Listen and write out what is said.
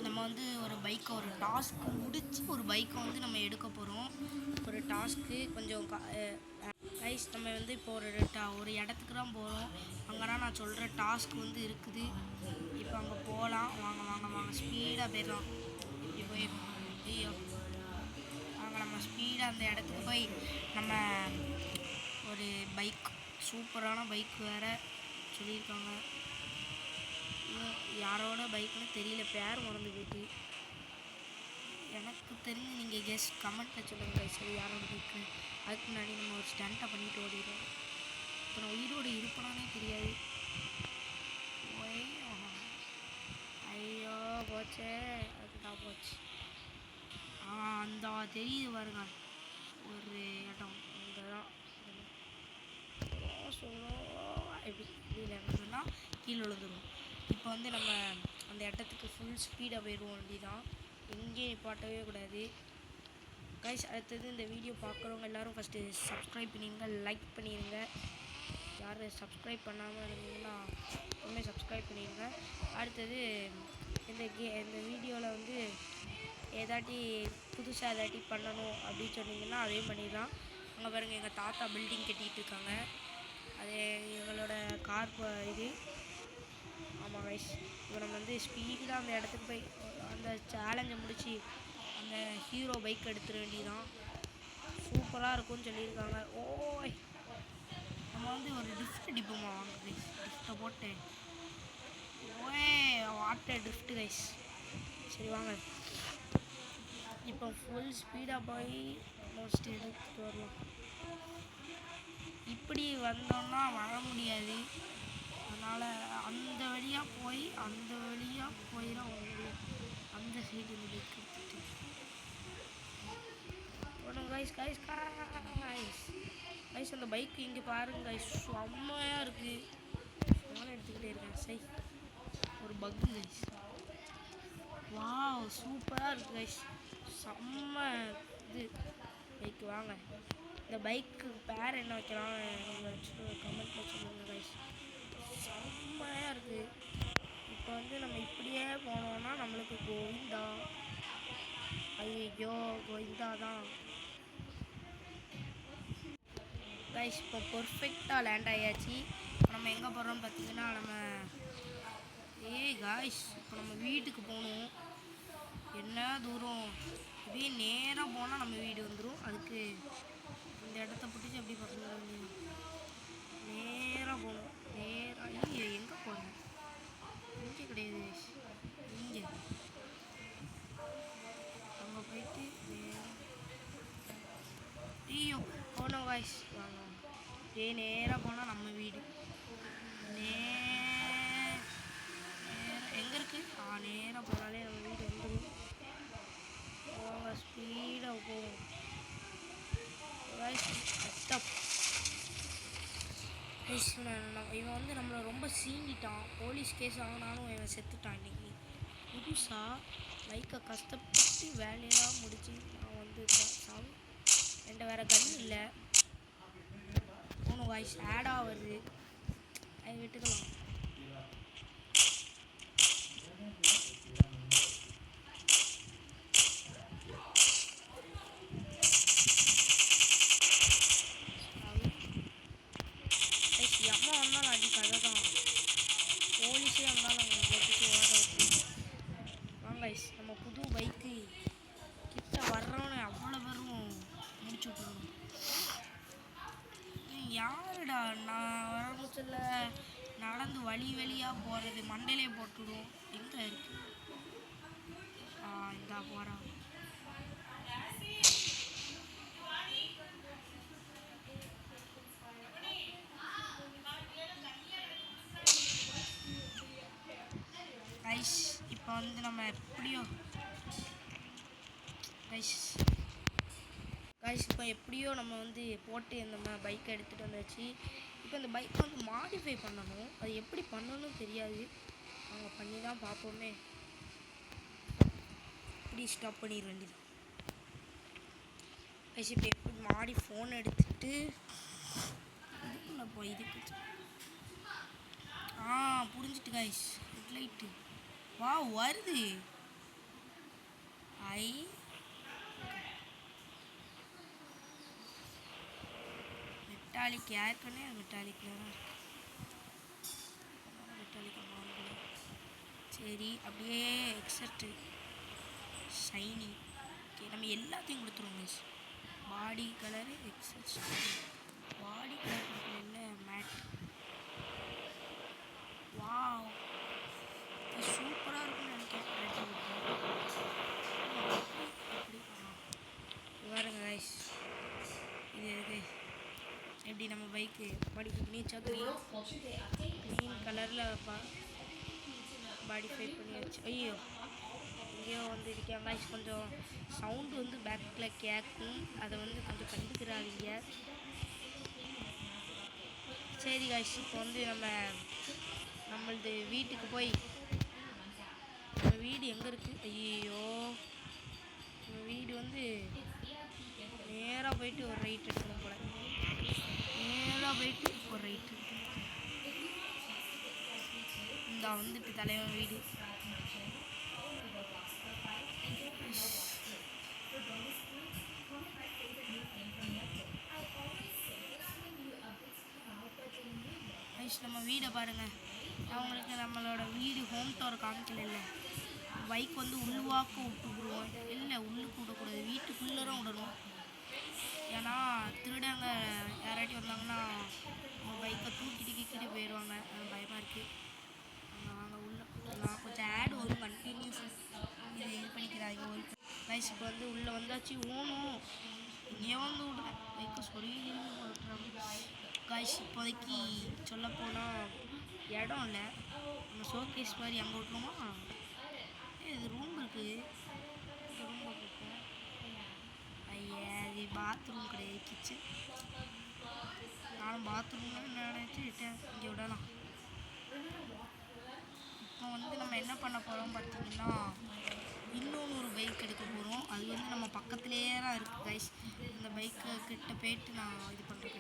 நம்ம வந்து ஒரு பைக்கை ஒரு டாஸ்க் முடித்து ஒரு பைக்கை வந்து நம்ம எடுக்க போகிறோம். ஒரு டாஸ்க்கு கொஞ்சம் கைஸ் நம்ம வந்து இப்போ ஒரு இடத்துக்கு தான் போகிறோம். அங்கேனா நான் சொல்கிற டாஸ்க் வந்து இருக்குது. இப்போ அங்கே போகலாம். வாங்க வாங்க வாங்க ஸ்பீடாக போயிடலாம். இப்படி போய் ஐயோ வாங்க நம்ம ஸ்பீடாக அந்த இடத்துக்கு போய் நம்ம ஒரு பைக் சூப்பரான பைக் வேறு சொல்லியிருக்காங்க. யாரோட பைக்குன்னு தெரியல, பேர் மறந்து போயிட்டு. எனக்கு தெரிஞ்சு நீங்கள் கெஸ்ட் கமெண்ட்டில் சொல்லுங்கள் சரி யாரோட பைக்கு. அதுக்கு முன்னாடி நம்ம ஒரு ஸ்டண்ட்டை பண்ணிட்டு ஓடிடுவோம். இப்போ நான் உயிரோடு இருப்பனானே தெரியாது. ஐயோ போச்சே, அதுதான் போச்சு. அந்த தெரியுது பாருங்க ஒரு இடம் அங்கே தான் எப்படி இல்லைன்னா கீழே விழுந்துடும். இப்போ வந்து நம்ம அந்த இடத்துக்கு ஃபுல் ஸ்பீடாக போயிடுவோம். வண்டி தான் எங்கேயும் நிப்பாட்டவே கூடாது கைஸ். அடுத்தது இந்த வீடியோ பார்க்குறவங்க எல்லோரும் ஃபஸ்ட்டு சப்ஸ்கிரைப் பண்ணிடுங்க, லைக் பண்ணிடுங்க. யார் சப்ஸ்கிரைப் பண்ணாமல் இருந்தீங்கன்னா எப்பவுமே சப்ஸ்கிரைப் பண்ணிடுங்க. அடுத்தது இந்த வீடியோவில் வந்து ஏதாட்டி புதுசாக ஏதாட்டி பண்ணணும் அப்படின்னு சொன்னீங்கன்னா அதையும் பண்ணிடலாம். அங்கே பாருங்கள் எங்கள் தாத்தா பில்டிங் கட்டிகிட்டு இருக்காங்க. அது எங்களோட கார் இது. ஆமாம் கைஸ், இப்போ நம்ம வந்து ஸ்பீடாக அந்த இடத்துக்கு போய் அந்த சேலஞ்சை முடித்து அந்த ஹீரோ பைக் எடுத்துட வேண்டியதான். சூப்பராக இருக்கும்னு சொல்லியிருக்காங்க. ஓய் நம்ம வந்து ஒரு ட்ரிஃப்ட் அடிப்போமா வாங்க கைஸ். ட்ரிஃப்ட்டை போட்டு ஓயே வாட்டர் ட்ரிஃப்ட் கைஸ். சரி வாங்க இப்போ ஃபுல் ஸ்பீடாக போய் மோஸ்ட் எடுத்துகிட்டு வரலாம். இப்படி வந்தோன்னா வர முடியாது. அதனால் அந்த வழியாக போய் தான் வர முடியும். அந்த சைடு இந்த பைக் எடுத்துகிட்டு போனோம் கைஸ். கைஸ் கைஸ் கைஸ் அந்த பைக்கு இங்கே பாருங்க கைஸ், செம்மையாக இருக்குது. ஃபோனை எடுத்துக்கிட்டே இருக்கேன். சரி ஒரு பக்கு கைஸ். வாவ் சூப்பராக இருக்குது கைஸ், செம்ம இது பைக்கு. வாங்க இந்த பைக்கு பேர் என்ன வைக்கலாம் கமெண்ட்டில் சொல்லுங்கள் கைஸ். செம்மையாக இருக்குது. இப்போ வந்து நம்ம இப்படியே போனோன்னா நம்மளுக்கு கோவிந்தா. ஐயோ கோவிந்தா தான் கைஸ். இப்போ பர்ஃபெக்டாக லேண்ட் ஆகியாச்சு. நம்ம எங்கே போகிறோம்னு பார்த்தீங்கன்னா நம்ம கைஸ் இப்போ நம்ம வீட்டுக்கு போகணும். என்ன தூரம், இப்படியே நேராக போனால் நம்ம வீடு வந்துடும். அதுக்கு இந்த இடத்த பிடிச்சி அப்படி பசங்க நேராக போகணும். நேராக எங்கே போகிறேன், இங்கே கிடையாது இங்கே அங்கே போயிட்டு ஐயோ போனோம் காய்ஸ். வாங்க நேராக போனால் நம்ம வீடு. எங்கே இருக்குது? நேராக போனாலே நம்ம வீடு வந்துடும். போங்க ஸ்பீடாக போவோம் காய்ஸ். இவன் வந்து நம்மளை ரொம்ப சீண்டிட்டான். போலீஸ் கேஸ் ஆகினாலும் இவன் செத்துட்டான். இன்றைக்கி புதுசாக பைக்கை கஷ்டப்பட்டு வேலையெல்லாம் முடிச்சு நான் வந்து என்கிட்ட வேறு கன் இல்லை. போகணும் காய்ஸ். ஆடாக வருது, அதை விட்டுக்கலாம். எம்மா வந்தாலும் அடி கதை தான். போலீஸே வந்தாலும் அவங்க போட்டுட்டு ஓட வச்சு வாங்க கைஸ். நம்ம புது பைக்கு கிட்ட வர்றோன்னு அவ்வளோ பேரும் முடிச்சு விட்ருவோம். யாருடா நான் வரமுச்சில் நடந்து வழியாக போகிறது மண்டையிலே போட்டுவிடும். எங்கே இருக்கு? இந்தா போகிறான். கைஸ் இப்போ வந்து நம்ம எப்படியோ நம்ம வந்து போட்டு இந்த பைக்கை எடுத்துகிட்டு வந்தாச்சு. இப்போ இந்த பைக்கை வந்து மாடிஃபை பண்ணணும். அது எப்படி பண்ணணும்னு தெரியாது. அவங்க பண்ணி தான் பார்ப்போமே. இப்படி ஸ்டாப் பண்ணிட வேண்டியது கைஸ். இப்போ எப்படி மாடி ஃபோன் எடுத்துகிட்டு இதுக்குள்ளே போய் இதுக்கு புரிஞ்சுட்டு கைஸ். ஹெட்லைட்டு வா வருது. ஐ மெட்டாலிக் ஏற்கனவே மெட்டாலிக் மெட்டாலிக் சரி அப்படியே எக்ஸட்டு ஷைனி. ஓகே நம்ம எல்லாத்தையும் கொடுத்துருவோம் கைஸ். பாடி கலரு எக்ஸட் பாடி கலர் கொடுக்கல மேட். வாவ் இது சூப்பராக இருக்கும்னு நினைக்கிறேன். எப்படி பாருங்க கைஸ், இது இருக்கு எப்படி நம்ம பைக்கு பாடிஃபை பண்ணியாச்சா. க்ரீன் கலரில் பாடிஃபை பண்ணியாச்சு. ஐயோ எங்கேயோ வந்து இருக்கேன் கைஸ். கொஞ்சம் சவுண்டு வந்து பேக்கில் கேட்கும், அதை வந்து கொஞ்சம் கண்டுக்கிறாதீங்க. சரி கைஸ், இப்போ வந்து நம்மளது வீட்டுக்கு போய் நம்ம வீடு எங்கே இருக்குது. ஐயோ நம்ம வீடு வந்து நேராக போயிட்டு ஒரு ரைட் எடுக்கணும் போல. நேராக போயிட்டு ஒரு ரைட்டு. இந்த வந்துட்டு தலைவன் வீடு. நம்ம வீடை பாருங்கள். அவங்களுக்கு நம்மளோட வீடு ஹோம் டோர் காமிக்கல. பைக் வந்து உள்வாக்க விட்டுக்குருவோம். இல்லை உள்ளுக்கு விடக்கூடாது, வீட்டுக்குள்ளே தான் விடணும். ஏன்னா திருடங்க யாராட்டி வந்தாங்கன்னா நம்ம பைக்கை தூக்கிட்டு போயிடுவாங்க. பயமாக இருக்குது. நாங்கள் உள்ளே நான் கொஞ்சம் ஆட் வரும் கண்டினியூஸ். இதை இது பண்ணிக்கிறாங்க ஒரு கைஸ். இப்போ வந்து உள்ளே வந்தாச்சு. ஓணும் இங்கே வந்து விடுறேன் பைக்கை சொல்லி போட்டுறாங்க கைஸ். இப்போதைக்கு சொல்லப்போனால் இடம் இல்லை. நம்ம ஷோகேஸ் மாதிரி அங்கே விட்டுருமா. இது ரூம் இருக்குது. ரூம் போட்டுருக்கோம். ஐயா அது பாத்ரூம் கிடையாது, கிச்சன். நானும் பாத்ரூம்னு நினச்சிட்டேன். இங்கே விடலாம். இப்போ வந்து நம்ம என்ன பண்ண போகிறோம் பார்த்தீங்கன்னா, இன்னொன்று ஒரு பைக் எடுக்க போகிறோம். அது வந்து நம்ம பக்கத்துலேயே தான் இருக்குது கைஸ். இந்த பைக்கு கிட்ட போயிட்டு நான் இது பண்ணுறேன்.